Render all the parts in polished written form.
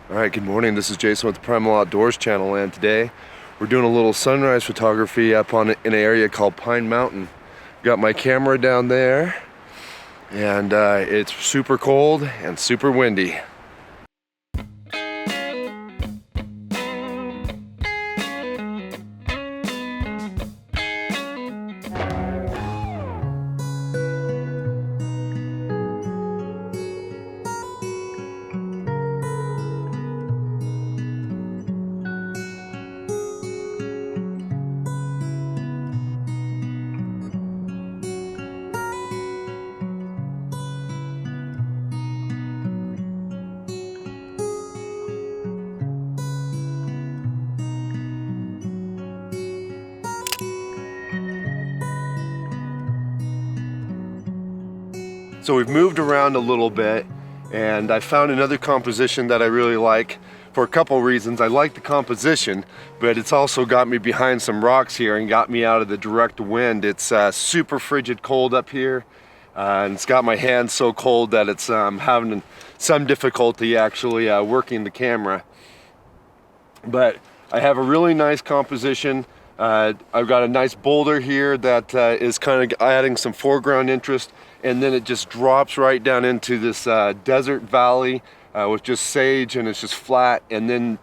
Alright, good morning. This is Jason with the Primal Outdoors channel, and today we're doing a little sunrise photography up in an area called Pine Mountain. Got my camera down there, and it's super cold and super windy. So we've moved around a little bit, and I found another composition that I really like for a couple reasons. I like the composition, but it's also got me behind some rocks here and got me out of the direct wind. It's super frigid cold up here, and it's got my hands so cold that it's having some difficulty actually working the camera. But I have a really nice composition. I've got a nice boulder here that is kind of adding some foreground interest, and then it just drops right down into this desert valley with just sage, and it's just flat, and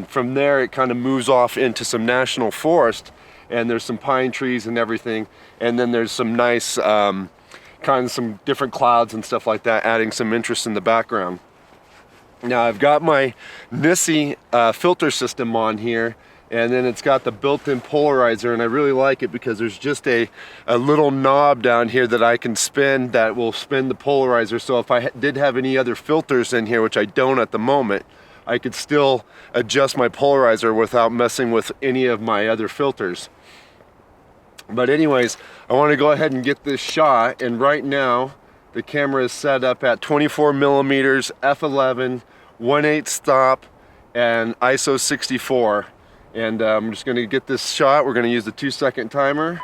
from there it kind of moves off into some national forest, and there's some pine trees and everything, and then there's some nice kind of some different clouds and stuff like that, adding some interest in the background. Now I've got my Nisi filter system on here, and then it's got the built-in polarizer, and I really like it because there's just a little knob down here that I can spin that will spin the polarizer. So if I did have any other filters in here, which I don't at the moment, I could still adjust my polarizer without messing with any of my other filters. But anyways, I want to go ahead and get this shot, and right now the camera is set up at 24 millimeters, f11, 1/8 stop, and ISO 64. And I'm just going to get this shot. We're going to use the 2-second timer.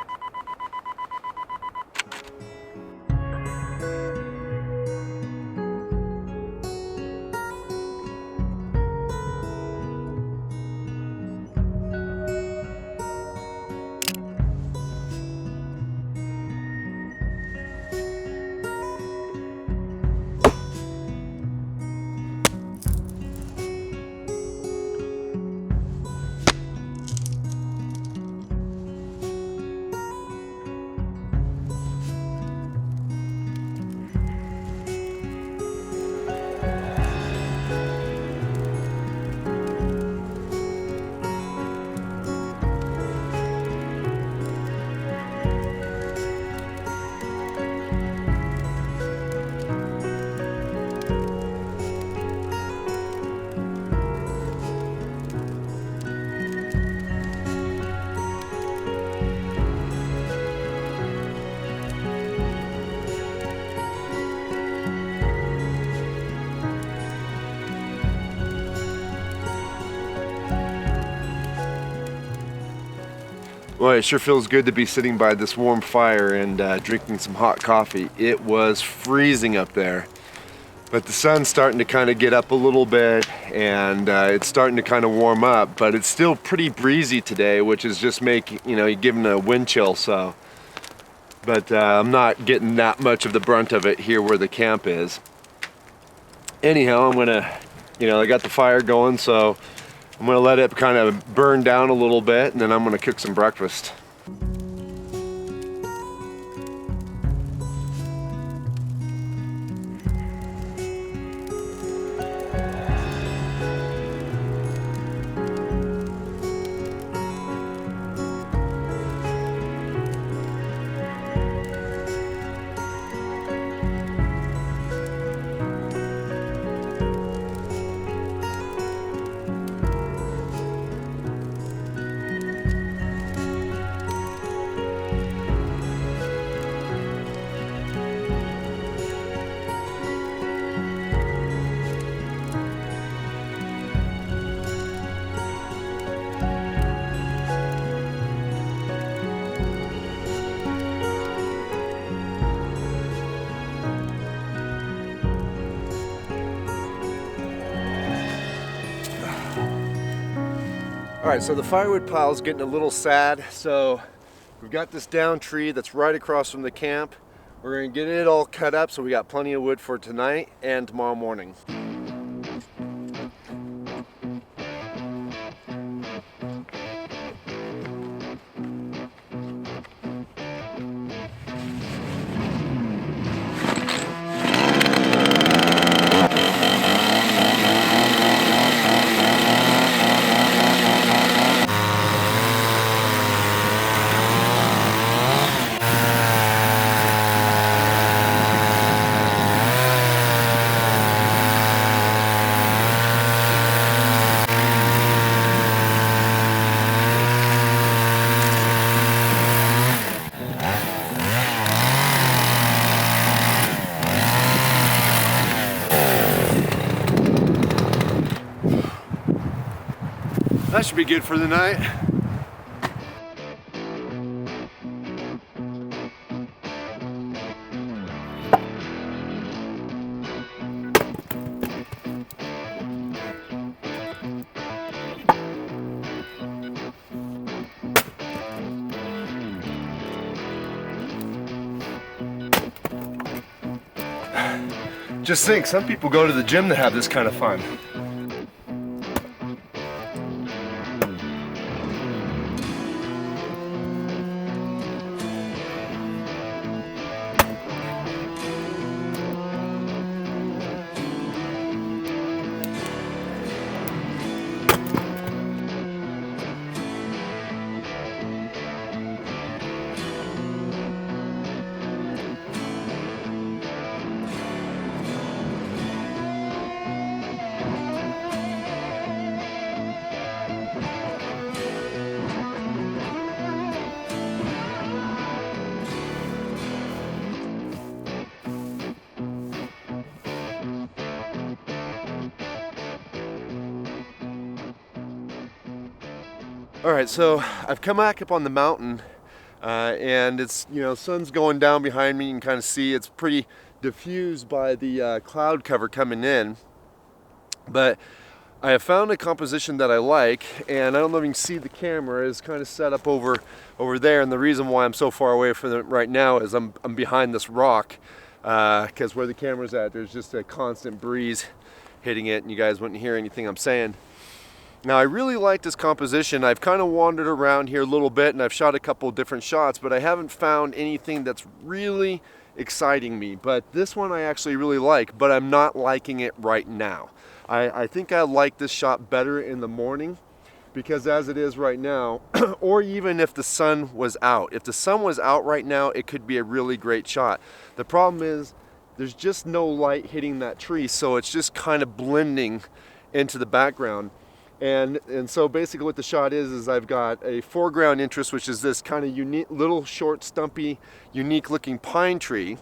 Well, it sure feels good to be sitting by this warm fire and drinking some hot coffee. It was freezing up there, but the sun's starting to kind of get up a little bit, and it's starting to kind of warm up, but it's still pretty breezy today, which is just making, giving a wind chill. So, but I'm not getting that much of the brunt of it here where the camp is. Anyhow, I'm gonna, I got the fire going, so I'm gonna let it kind of burn down a little bit, and then I'm gonna cook some breakfast. All right, so the firewood pile is getting a little sad. So we've got this down tree that's right across from the camp. We're gonna get it all cut up so we got plenty of wood for tonight and tomorrow morning. That should be good for the night. Just think, some people go to the gym to have this kind of fun. All right, so I've come back up on the mountain and it's, sun's going down behind me. You can kind of see it's pretty diffused by the cloud cover coming in. But I have found a composition that I like, and I don't know if you can see the camera is kind of set up over there. And the reason why I'm so far away from it right now is I'm behind this rock because where the camera's at, there's just a constant breeze hitting it, and you guys wouldn't hear anything I'm saying. Now I really like this composition. I've kind of wandered around here a little bit and I've shot a couple different shots, but I haven't found anything that's really exciting me. But this one I actually really like, but I'm not liking it right now. I think I like this shot better in the morning, because as it is right now, or even if the sun was out. If the sun was out right now, it could be a really great shot. The problem is there's just no light hitting that tree, so it's just kind of blending into the background. And so basically what the shot is I've got a foreground interest, which is this kind of unique, little short, stumpy, unique looking pine tree.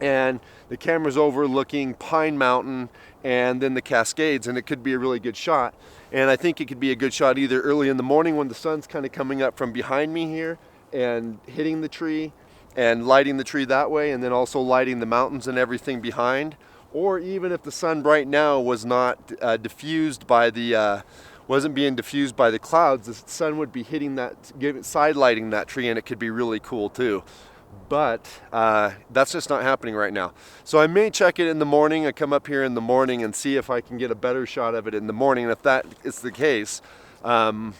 And the camera's overlooking Pine Mountain and then the Cascades, and it could be a really good shot. And I think it could be a good shot either early in the morning when the sun's kind of coming up from behind me here and hitting the tree and lighting the tree that way, and then also lighting the mountains and everything behind. Or even if the sun right now was not diffused by the, wasn't being diffused by the clouds, the sun would be hitting that, side lighting that tree, and it could be really cool too. But that's just not happening right now. So I may check it in the morning. I come up here in the morning and see if I can get a better shot of it in the morning. And if that is the case, I'll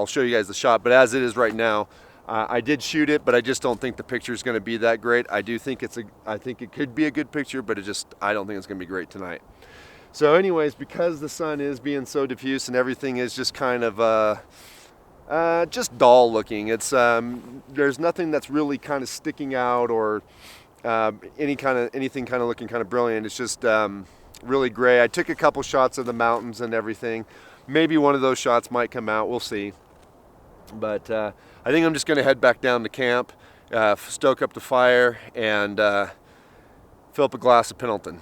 show you guys the shot. But as it is right now, I did shoot it, but I just don't think the picture is going to be that great. I do think I think it could be a good picture, but I don't think it's going to be great tonight. So anyways, because the sun is being so diffuse and everything is just kind of just dull looking. It's there's nothing that's really kind of sticking out or anything kind of looking kind of brilliant. It's just really gray. I took a couple shots of the mountains and everything. Maybe one of those shots might come out. We'll see. But I think I'm just going to head back down to camp, stoke up the fire, and fill up a glass of Pendleton.